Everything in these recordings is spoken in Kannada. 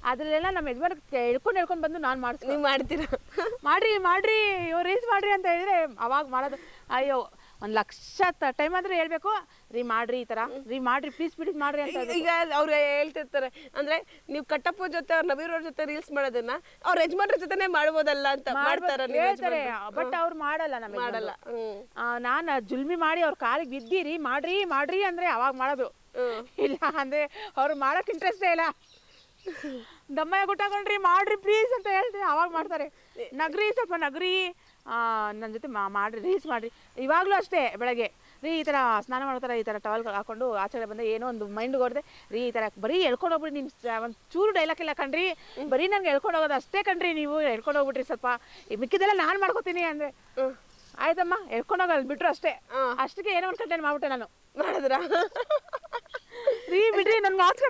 ಅದ್ರಲ್ಲೆಲ್ಲ ನಮ್ಮ ಯಜಮಾನ್ ಹೇಳ್ಕೊಂಡು ಬಂದು ನಾನು ಮಾಡಿಸ್ತೀನಿ. ನೀವು ಮಾಡ್ತೀರಾ? ಮಾಡ್ರಿ ಇವ್ರು ರೀಲ್ಸ್ ಮಾಡ್ರಿ ಅಂತ ಹೇಳಿದ್ರೆ ಅವಾಗ ಮಾಡೋದು. ಅಯ್ಯೋ 1,00,000 ಟೈಮ್ ಆದ್ರೂ ಹೇಳ್ಬೇಕು, ರೀ ಮಾಡ್ರಿ ಈ ತರ, ರೀ ಮಾಡ್ರಿ ಪ್ಲೀಸ್ ಮಾಡ್ರಿ ಅಂತ. ಈಗ ಅವ್ರು ಹೇಳ್ತಿರ್ತಾರೆ ಅಂದ್ರೆ ನೀವು ಕಟ್ಟಪ್ಪ ಜೊತೆ ಅವ್ರ ನವೀರ್ ಅವ್ರ ಜೊತೆ ರೀಲ್ಸ್ ಮಾಡೋದನ್ನ ಅವ್ರ ಯಜಮಾನ್ರ ಜೊತೆನೆ ಮಾಡ್ಬೋದಲ್ಲ ಅಂತ ಹೇಳ್ತಾರೆ. ಬಟ್ ಅವ್ರು ಮಾಡಲ್ಲ, ನಮ್ಮ ಮಾಡಲ್ಲ. ನಾನು ಜುಲ್ಮಿ ಮಾಡಿ ಅವ್ರ ಕಾಲಿಗೆ ಬಿದ್ದಿರಿ ಮಾಡ್ರಿ ಅಂದ್ರೆ ಅವಾಗ ಮಾಡೋದು. ಇಲ್ಲ ಅಂದ್ರೆ ಅವ್ರು ಮಾಡಕ್ ಇಂಟ್ರೆಸ್ಟೇ ಇಲ್ಲ. ದಮ್ಮಯ್ಯ ಗುಟ್ಟಾಕೊಂಡ್ರಿ ಮಾಡ್ರಿ ಪ್ಲೀಸ್ ಅಂತ ಹೇಳ್ತೀನಿ, ಅವಾಗ ಮಾಡ್ತಾರೆ. ಸ್ವಲ್ಪ ನಗ್ರಿ, ನನ್ನ ಜೊತೆ ಮಾಡ್ರಿ ರೀಲ್ಸ್ ಮಾಡ್ರಿ. ಇವಾಗಲೂ ಅಷ್ಟೇ, ಬೆಳಗ್ಗೆ ರೀ ಈ ಥರ ಸ್ನಾನ ಮಾಡ್ತಾರೆ, ಈ ಥರ ಟವಲ್ ಹಾಕೊಂಡು ಆಚೆ ಬಂದರೆ ಏನೋ ಒಂದು ಮೈಂಡ್ ಹೊಡೆದೆ, ರೀ ಈ ಥರ ಬರೀ ಹೇಳ್ಕೊಂಡು ಹೋಗ್ಬಿಡಿ, ನೀನು ಒಂದು ಚೂರು ಡೈಲಾಗ್ ಇಲ್ಲ ಕಣ್ರಿ, ಬರೀ ನಂಗೆ ಹೇಳ್ಕೊಂಡು ಹೋಗೋದು ಅಷ್ಟೇ ಕಣ್ರಿ, ನೀವು ಹೇಳ್ಕೊಂಡು ಹೋಗ್ಬಿಟ್ರಿ, ಸ್ವಲ್ಪ ಮಿಕ್ಕಿದೆಲ್ಲ ನಾನು ಮಾಡ್ಕೋತೀನಿ ಅಂದರೆ ಆಯ್ತಮ್ಮ ಹೇಳ್ಕೊಂಡು ಹೋಗೋದು ಬಿಟ್ರು ಅಷ್ಟೇ. ಅಷ್ಟಕ್ಕೆ ಏನೋ ಒಂದು ಕಂಟೆಂಟ್ ಮಾಡ್ಬಿಟ್ಟೆ ನಾನು. ಮಾಡಿದ್ರ ರೀ ಬಿಡ್ರಿ ನನ್ಗೆ ಆಚೆ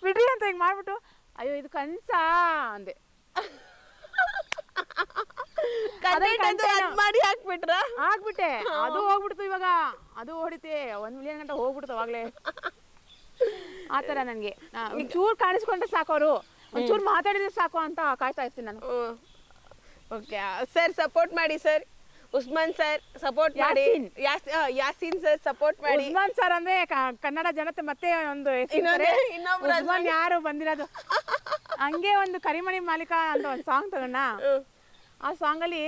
ಬಿಡ್ರಿ ಅಂತ ಹಿಂಗೆ ಮಾಡ್ಬಿಟ್ಟು, ಅಯ್ಯೋ ಇದು ಕನ್ಸಾ ಅಂದೆ. ಮಾಡಿ ಹಾಕ್ಬಿಟ್ಟೆ, ಅದು ಹೋಗ್ಬಿಡ್ತು. ಇವಾಗ ಅದು ಹೊಡಿತೆ 1 ಮಿಲಿಯನ್ ಗಂಟೆ ಹೋಗ್ಬಿಡ್ತು ಅವಾಗ್ಲೇ. ಆತರ ನನ್ಗೆ ಒಂಚೂರು ಕಾಣಿಸ್ಕೊಂಡ್ರೆ ಸಾಕು, ಅವರು ಒಂಚೂರು ಮಾತಾಡಿದ್ರೆ ಸಾಕು ಅಂತ ಕಾಯ್ತಾ ಇರ್ತೀನಿ ನಾನು. ಓಕೆ ಸರ್, ಸಪೋರ್ಟ್ ಮಾಡಿ ಸರ್. ಉಸ್ಮಾನ್ ಸರ್ ಸಪೋರ್ಟ್ ಮಾಡಿ, ಯಾಸೀನ್ ಸರ್ ಸಪೋರ್ಟ್ ಮಾಡಿ. ಉಸ್ಮಾನ್ ಸರ್ ಅಂದ್ರೆ ಕನ್ನಡ ಜನತೆ ಮತ್ತೆ ಒಂದು ಉಸ್ಮಾನ್ ಯಾರು ಬಂದಿರೋದು. ಹಂಗೆ ಒಂದು ಕರಿಮಣಿ ಮಾಲೀಕ ಅಂತ ಒಂದು ಸಾಂಗ್ ತಗೊಂಡ. ಆ ಸಾಂಗ್ ಅಲ್ಲಿ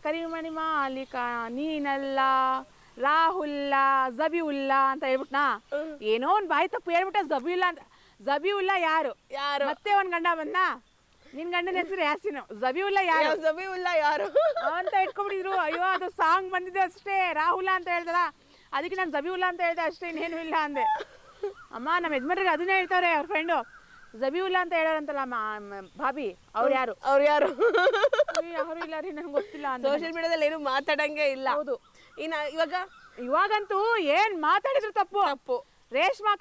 ಕರಿಮಣಿ ಮಾಲೀಕ ನೀನಲ್ಲ ರಾಹುಲ್ಲಾ ಜಬಿವುಲ್ಲಾ ಅಂತ ಹೇಳ್ಬಿಟ್ನಾ, ಏನೋ ಒಂದು ಬಾಯಿ ತಪ್ಪು ಹೇಳ್ಬಿಟ್ಟೆ ಜಬಿವುಲ್ಲಾ ಯಾರು ಮತ್ತೆ ಒಂದ್ ಗಂಡ ಬಂದ, ನಿನ್ ಗಂಡನ ಹೆಸರು ಯಾಸಿನ್, ಜಬಿವುಲ್ಲಾ ಯಾರು ಅಂತ ಇಟ್ಕೊಂಡ್ಬಿಟ್ಟಿದ್ರು. ಅಯ್ಯೋ ಅದು ಸಾಂಗ್ ಬಂದಿದೆ ಅಷ್ಟೇ, ರಾಹುಲ್ಲಾ ಅಂತ ಹೇಳ್ದಲ್ಲ, ಅದಕ್ಕೆ ನಾನು ಜಬಿವುಲ್ಲಾ ಅಂತ ಹೇಳ್ದೆ ಅಷ್ಟೇ, ಇನ್ನೇನು ಇಲ್ಲ ಅಂದೆ. ಅಮ್ಮ ನಮ್ಮ ಯಜಮಾನ್ರಿಗೆ ಅದನ್ನೇ ಹೇಳ್ತಾವ್ರೆ ಅವ್ರ ಫ್ರೆಂಡು, ಜಬಿವುಲ್ಲಾ ಅಂತ ಹೇಳೋರಂತಲ್ಲ ಭಾಬಿ, ಅವ್ರು ಯಾರು ಯಾರು ಇಲ್ಲ ರೀ ನನ್ಗೆ ಗೊತ್ತಿಲ್ಲ. ಸೋಷಿಯಲ್ ಮೀಡಿಯಾದಲ್ಲಿ ಏನು ಮಾತಾಡಂಗೆ ಇಲ್ಲ. ಹೌದು. ಇವಾಗಂತೂ ಏನ್ ಮಾತಾಡಿದ್ರು ತಪ್ಪು. ರೇಷ್ಮಾ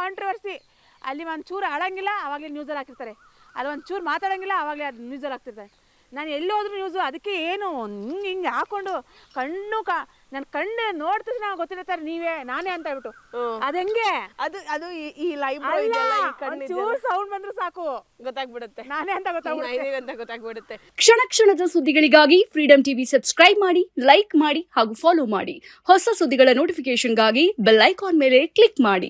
ಕಾಂಟ್ರವರ್ಸಿ ಅಲ್ಲಿ ಒಂಚೂರು ಆಡಂಗಿಲ್ಲ, ಅವಾಗಲೇ ನ್ಯೂಸಲ್ಲಿ ಹಾಕಿರ್ತಾರೆ. ಅಲ್ಲಿ ಒಂಚೂರು ಮಾತಾಡಂಗಿಲ್ಲ, ಅವಾಗಲೇ ಅದು ನ್ಯೂಸಲ್ಲಿ ಹಾಕ್ತಿರ್ತಾರೆ. ನಾನು ಎಲ್ಲೋದ್ರೂ ನ್ಯೂಸು, ಅದಕ್ಕೆ ಏನು ಹಿಂಗೆ ಹಾಕೊಂಡು ನನ್ನ ಕಣ್ಣು ನೋಡ್ತಿದ್ರೆ ನಾವು ಗೊತ್ತಿರ್ತಾರೆ ನಾನೇ ಅಂತ ಹೇಳ್ಬಿಟ್ಟು. ಅದು ಹೆಂಗೆ ಅದು ಈ ಲೈವ್ ಚೂರು ಸೌಂಡ್ ಬಂದ್ರು ಸಾಕು ಗೊತ್ತಾಗ್ಬಿಡುತ್ತೆ ನಾನೇ ಅಂತ ಗೊತ್ತಾಗ್ಬಿಡುತ್ತೆ. ಕ್ಷಣದ ಸುದ್ದಿಗಳಿಗಾಗಿ ಫ್ರೀಡಂ ಟಿವಿ ಸಬ್ಸ್ಕ್ರೈಬ್ ಮಾಡಿ, ಲೈಕ್ ಮಾಡಿ ಹಾಗೂ ಫಾಲೋ ಮಾಡಿ. ಹೊಸ ಸುದ್ದಿಗಳ ನೋಟಿಫಿಕೇಶನ್ಗಾಗಿ ಬೆಲ್ ಐಕಾನ್ ಮೇಲೆ ಕ್ಲಿಕ್ ಮಾಡಿ.